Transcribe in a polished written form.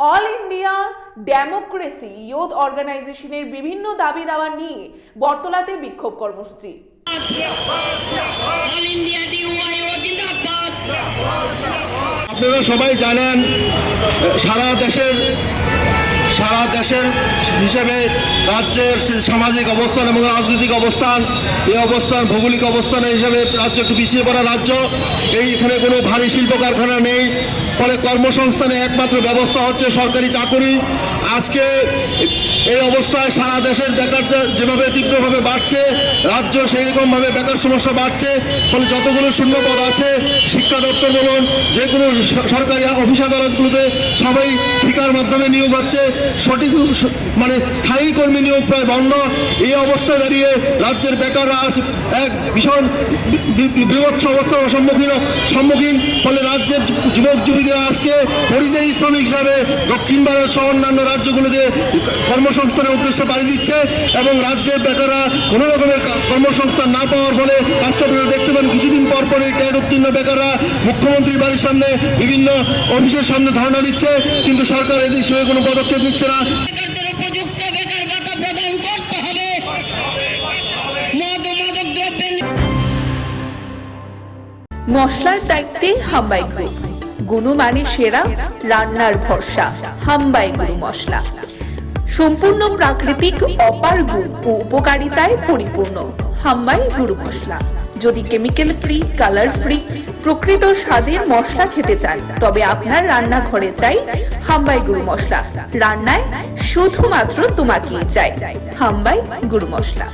All India democracy youth অর্গানাইজেশনের বিভিন্ন দাবি দাওয়া নিয়ে বটতলাতে বিক্ষোভ কর্মসূচি। আপনারা সবাই জানেন সারা দেশের হিসেবে রাজ্যের সামাজিক অবস্থান এবং রাজনৈতিক অবস্থান, এই অবস্থান ভৌগোলিক অবস্থানের হিসেবে রাজ্য একটু পিছিয়ে পড়া রাজ্য। এইখানে কোনো ভারী শিল্প কারখানা নেই, ফলে কর্মসংস্থানে একমাত্র ব্যবস্থা হচ্ছে সরকারি চাকরি। আজকে এই অবস্থায় সারা দেশের বেকার যেভাবে তীব্রভাবে বাড়ছে, রাজ্য সেই রকমভাবে বেকার সমস্যা বাড়ছে। ফলে যতগুলো শূন্যপদ আছে, শিক্ষা দপ্তর বলুন, যে কোনো সরকারি অফিস আদালতগুলোতে সবাই ঠিকার মাধ্যমে নিয়োগ হচ্ছে, সঠিক স্থায়ী কর্মী নিয়োগ প্রায় বন্ধ। এই অবস্থায় দাঁড়িয়ে রাজ্যের বেকাররা আজ এক ভীষণ বিভৎস অবস্থার সম্মুখীন। ফলে রাজ্যের যুবক যুবতীরা আজকে পরিযায়ী শ্রমিক হিসাবে দক্ষিণ ভারত সহ অন্যান্য রাজ্যগুলোতে কর্মসংস্থানের উদ্দেশ্যে পাড়ি দিচ্ছে এবং রাজ্যের বেকাররা কোনো রকমের কর্মসংস্থান না পাওয়ার ফলে আজকে আপনারা দেখতে পান কিছুদিন পর পরই টেট উত্তীর্ণ বেকাররা মুখ্যমন্ত্রীর বাড়ির সামনে বিভিন্ন অফিসের সামনে ধর্ণা দিচ্ছে, কিন্তু সরকার এই বিষয়ে কোনো পদক্ষেপ নিচ্ছে না। মশলার দায়িত্বে হাম্বাই গ্রুপ, গুণমানে সেরা, রান্নার ভরসা। হাম্বাই গুরু মশলা সম্পূর্ণ প্রাকৃতিক, অপার গুণ ও উপকারিতায় পরিপূর্ণ। হাম্বাই গুরু মশলা। যদি কেমিক্যাল ফ্রি, কালার ফ্রি, প্রকৃত স্বাদের মশলা খেতে চান, তবে আপনার রান্নাঘরে চাই হাম্বাই গুরু মশলা। রান্নায় শুধুমাত্র তোমাকেই চাই হাম্বাই গুরু মশলা।